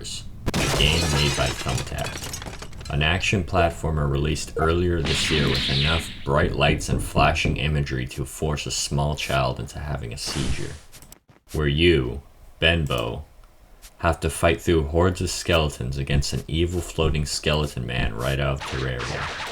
Benbowars, a game made by Thumbtack. An action platformer released earlier this year with enough bright lights and flashing imagery to force a small child into having a seizure. Where you, Benbow, have to fight through hordes of skeletons against an evil floating skeleton man right out of Terraria.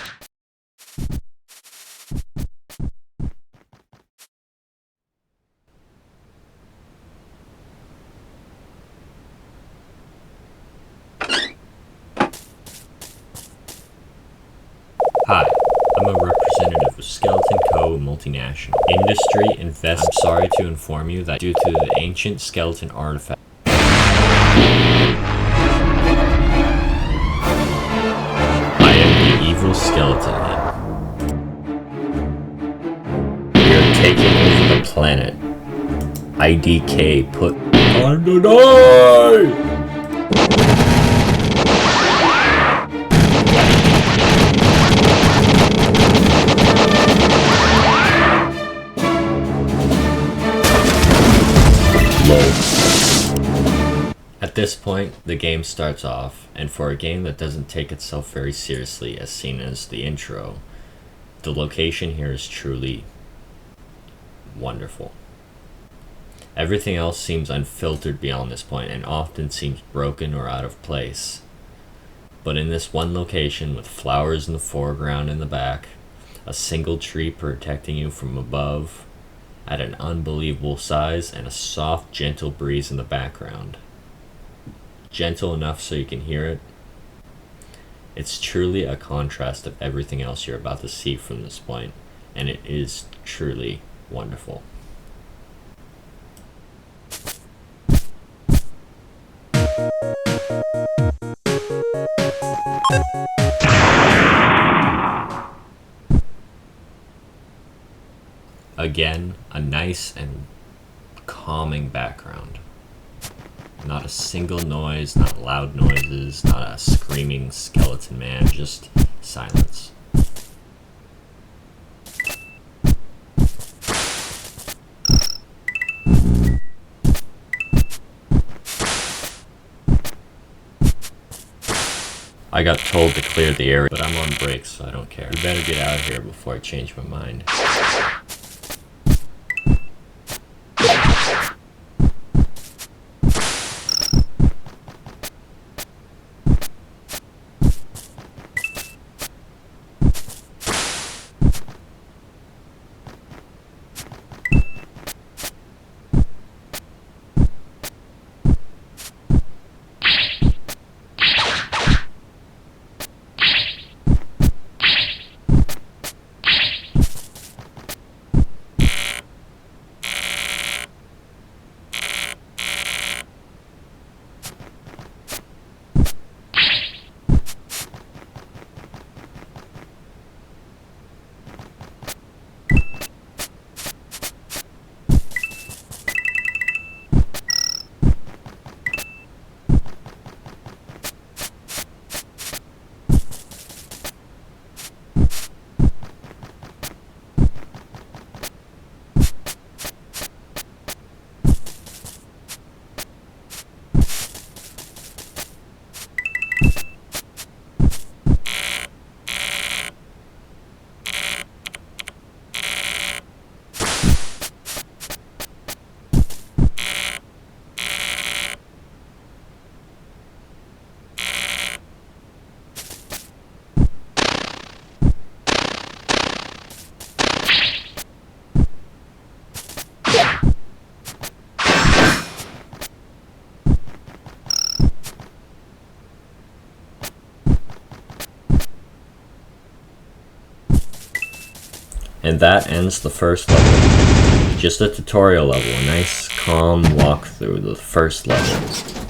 Hi, I'm a representative of Skeleton Co. Multinational. Industry Invest. I'm sorry to inform you that due to the ancient skeleton artifact, I am the evil skeleton man. We are taking over the planet. IDK put time to die! At this point, the game starts off, and for a game that doesn't take itself very seriously as seen as the intro, the location here is truly wonderful. Everything else seems unfiltered beyond this point and often seems broken or out of place. But in this one location with flowers in the foreground and the back, a single tree protecting you from above at an unbelievable size, and a soft, gentle breeze in the background. Gentle enough so you can hear it. It's truly a contrast of everything else you're about to see from this point, and it is truly wonderful. Again, a nice and calming background. Not a single noise, not loud noises, not a screaming skeleton man, just silence. I got told to clear the area, but I'm on break, so I don't care. We better get out of here before I change my mind. And that ends the first level. Just a tutorial level, a nice calm walk through the first level.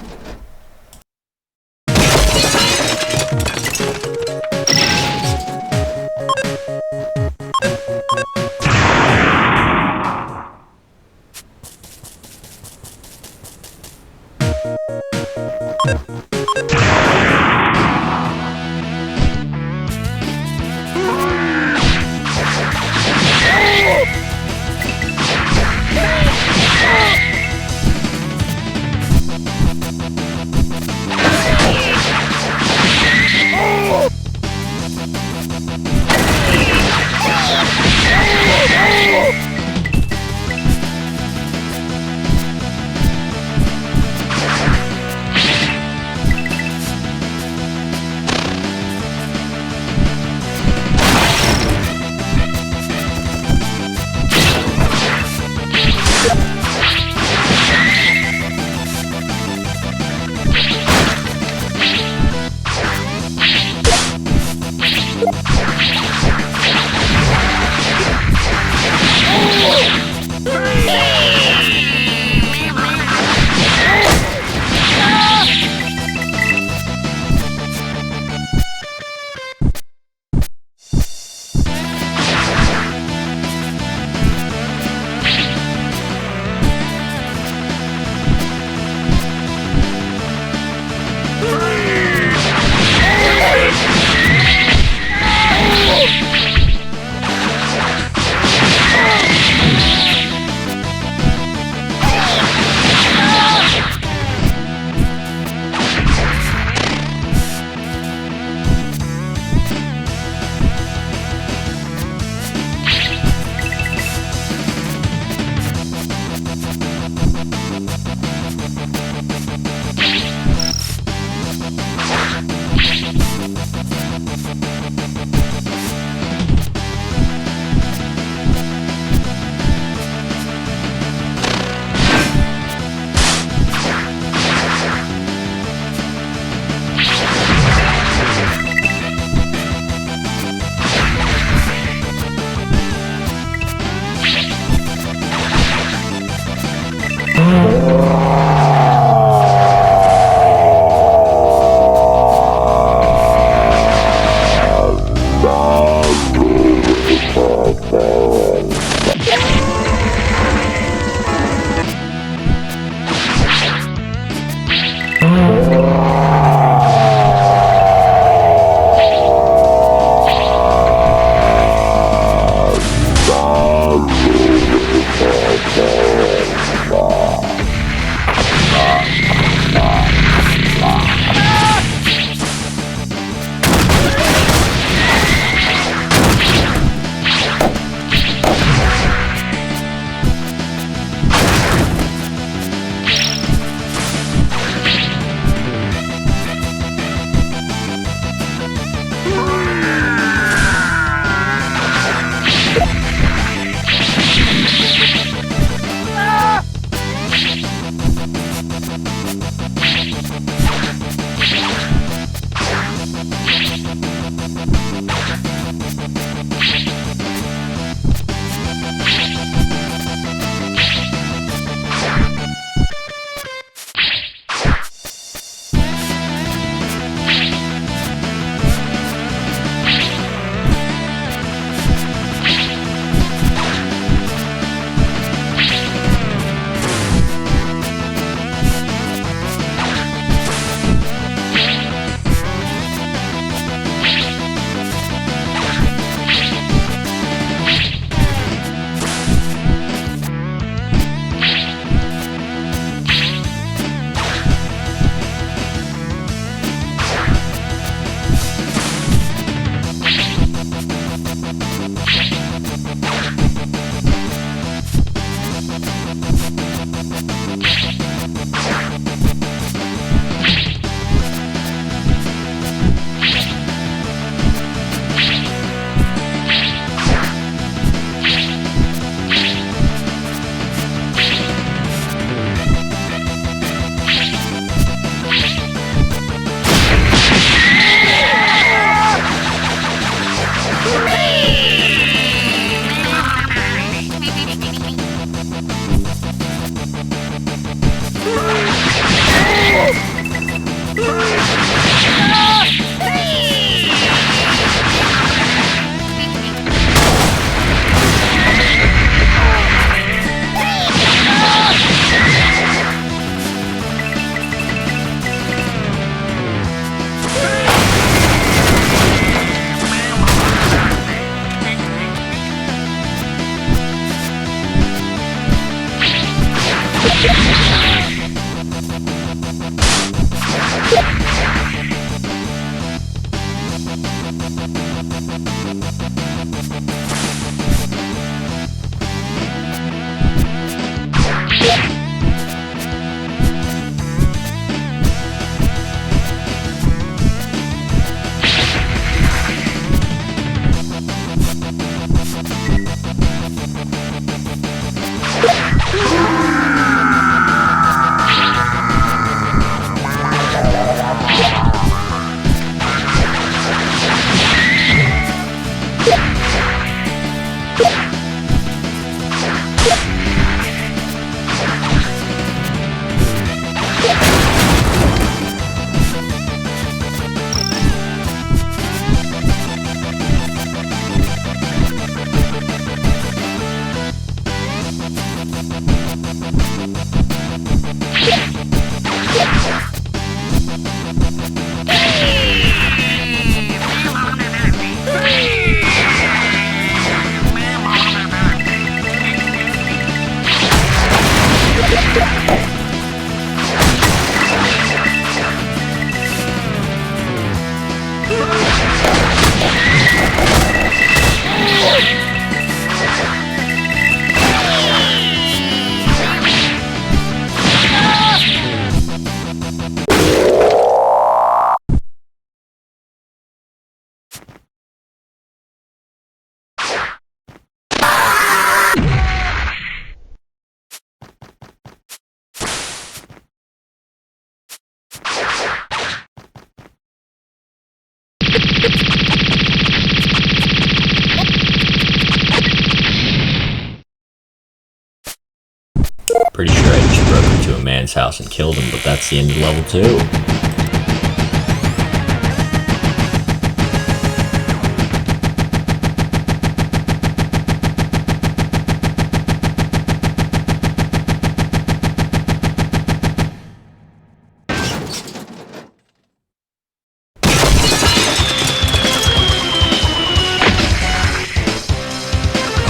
Pretty sure I just broke into a man's house and killed him, but that's the end of level 2.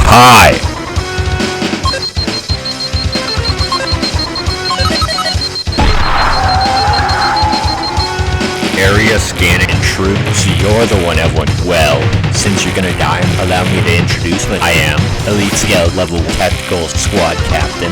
Hi! Area scanning troops. You're the one everyone. Well, since you're gonna die, allow me to introduce me. I am Elite Scout Level Tactical Squad Captain.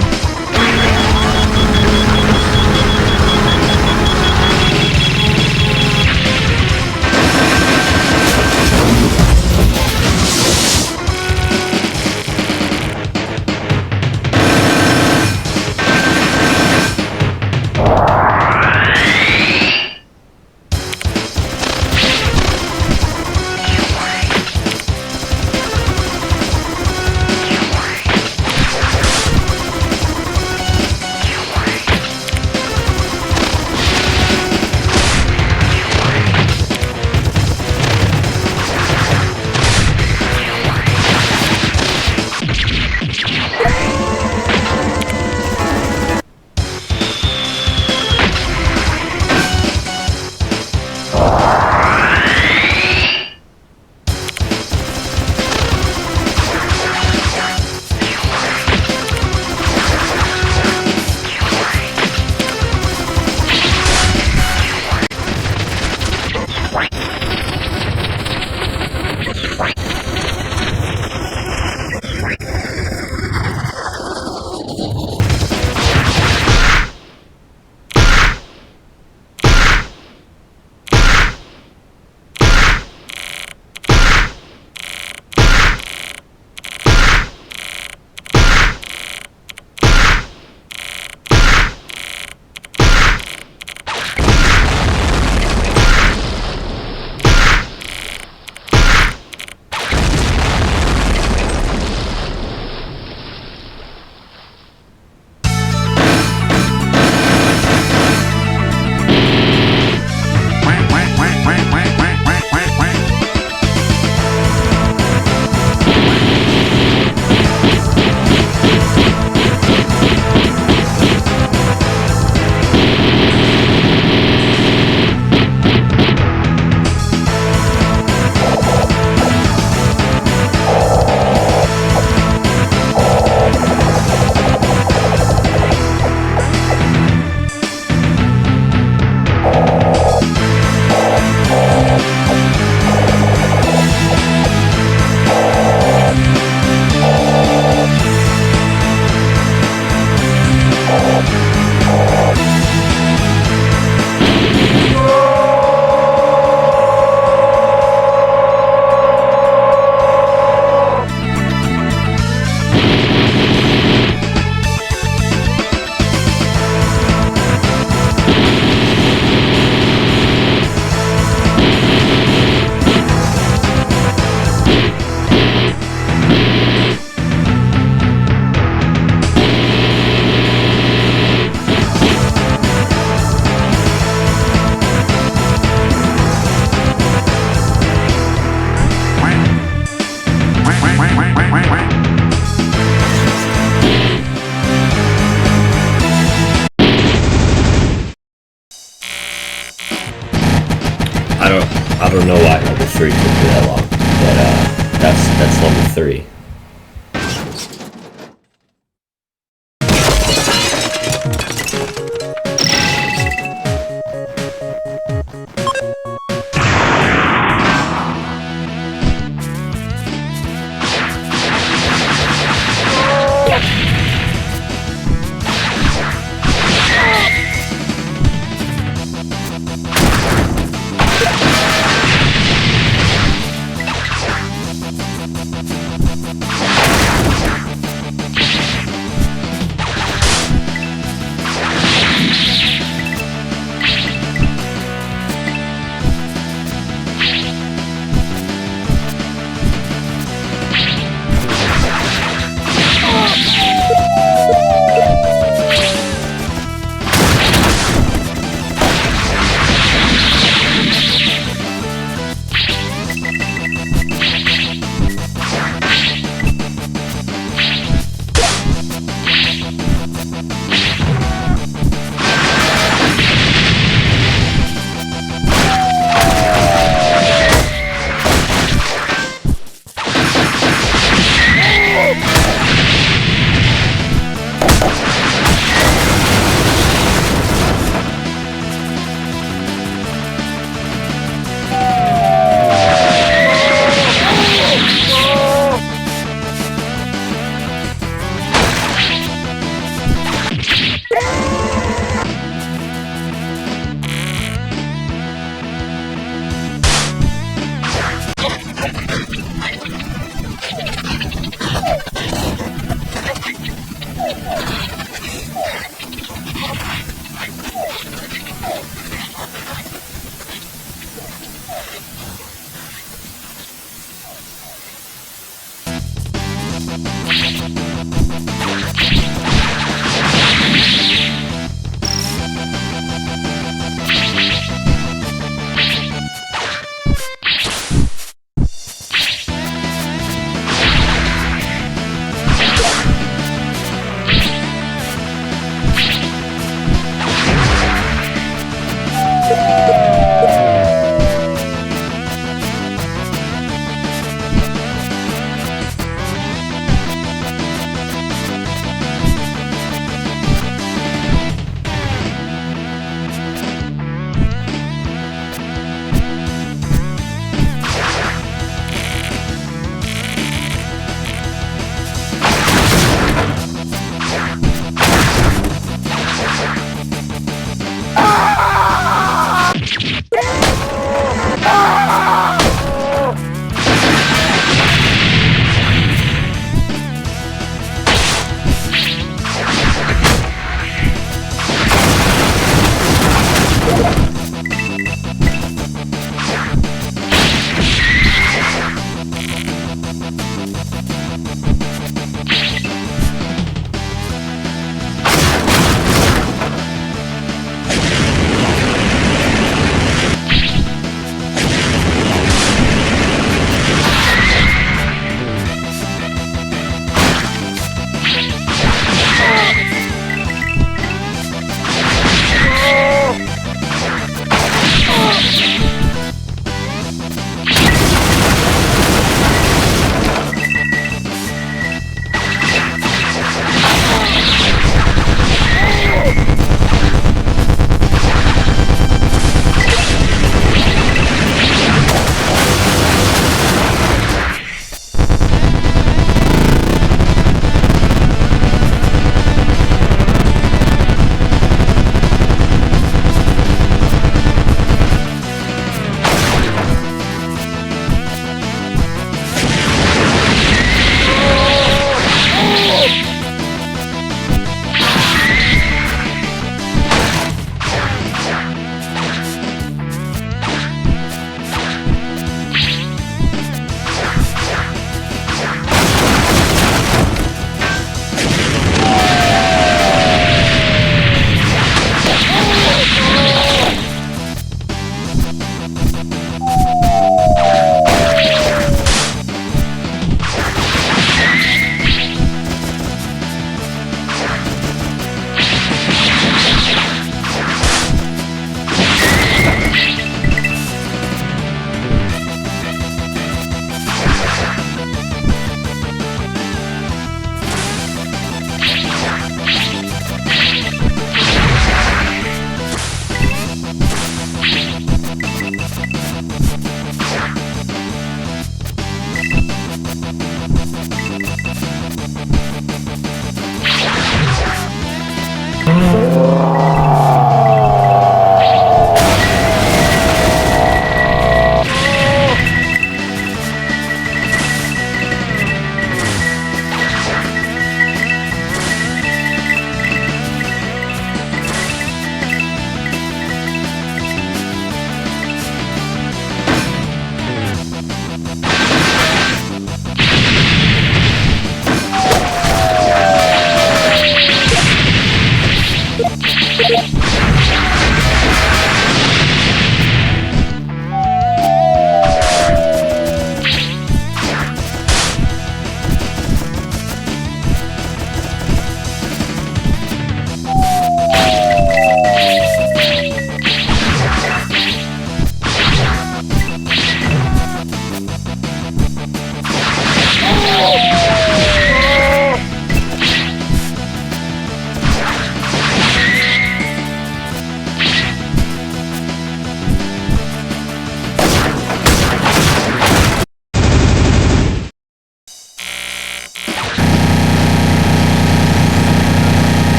I don't know why level 3 took me that long, but that's level 3.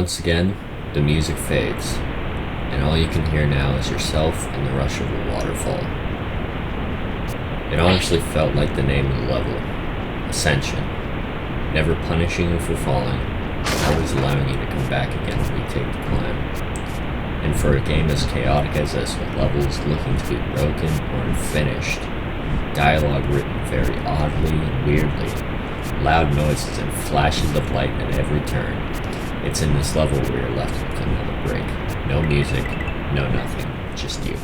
once again, the music fades, and all you can hear now is yourself and the rush of a waterfall. It honestly felt like the name of the level, Ascension, never punishing you for falling, always allowing you to come back again when you take the climb. And for a game as chaotic as this, with levels looking to be broken or unfinished, dialogue written very oddly and weirdly, loud noises and flashes of light at every turn, it's in this level where you're left with another break. No music, no nothing, just you.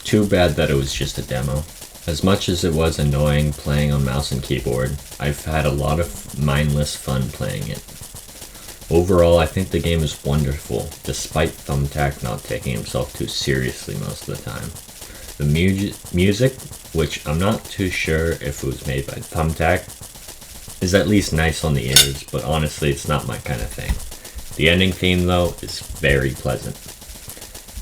Too bad that it was just a demo. As much as it was annoying playing on mouse and keyboard, I've had a lot of mindless fun playing it. Overall, I think the game is wonderful, despite Thumbtack not taking himself too seriously most of the time. The music, which I'm not too sure if it was made by Thumbtack, is at least nice on the ears, but honestly it's not my kind of thing. The ending theme though is very pleasant.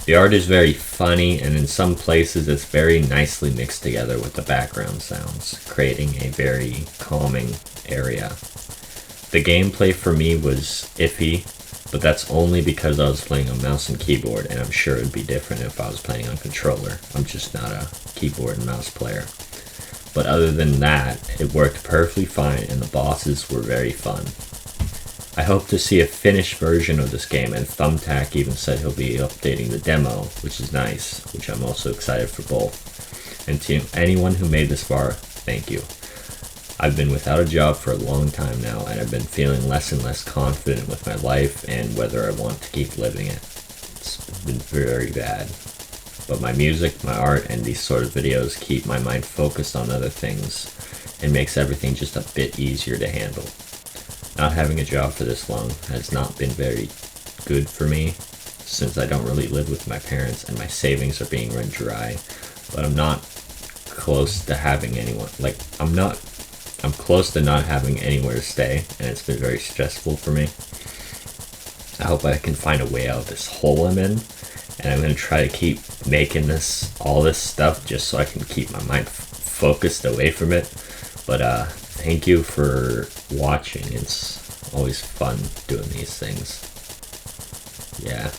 The art is very funny, and in some places it's very nicely mixed together with the background sounds, creating a very calming area. The gameplay for me was iffy, but that's only because I was playing on mouse and keyboard, and I'm sure it would be different if I was playing on controller. I'm just not a keyboard and mouse player. But other than that, it worked perfectly fine, and the bosses were very fun. I hope to see a finished version of this game, and Thumbtack even said he'll be updating the demo, which is nice, which I'm also excited for both. And to anyone who made this far, thank you. I've been without a job for a long time now, and I've been feeling less and less confident with my life and whether I want to keep living it. It's been very bad. But my music, my art, and these sort of videos keep my mind focused on other things and makes everything just a bit easier to handle. Not having a job for this long has not been very good for me, since I don't really live with my parents and my savings are being run dry, but I'm not close to having anyone, I'm close to not having anywhere to stay, and it's been very stressful for me. hope I can find a way out of this hole I'm in. And I'm going to try to keep making all this stuff just so I can keep my mind focused away from it. But thank you for watching. It's always fun doing these things. Yeah.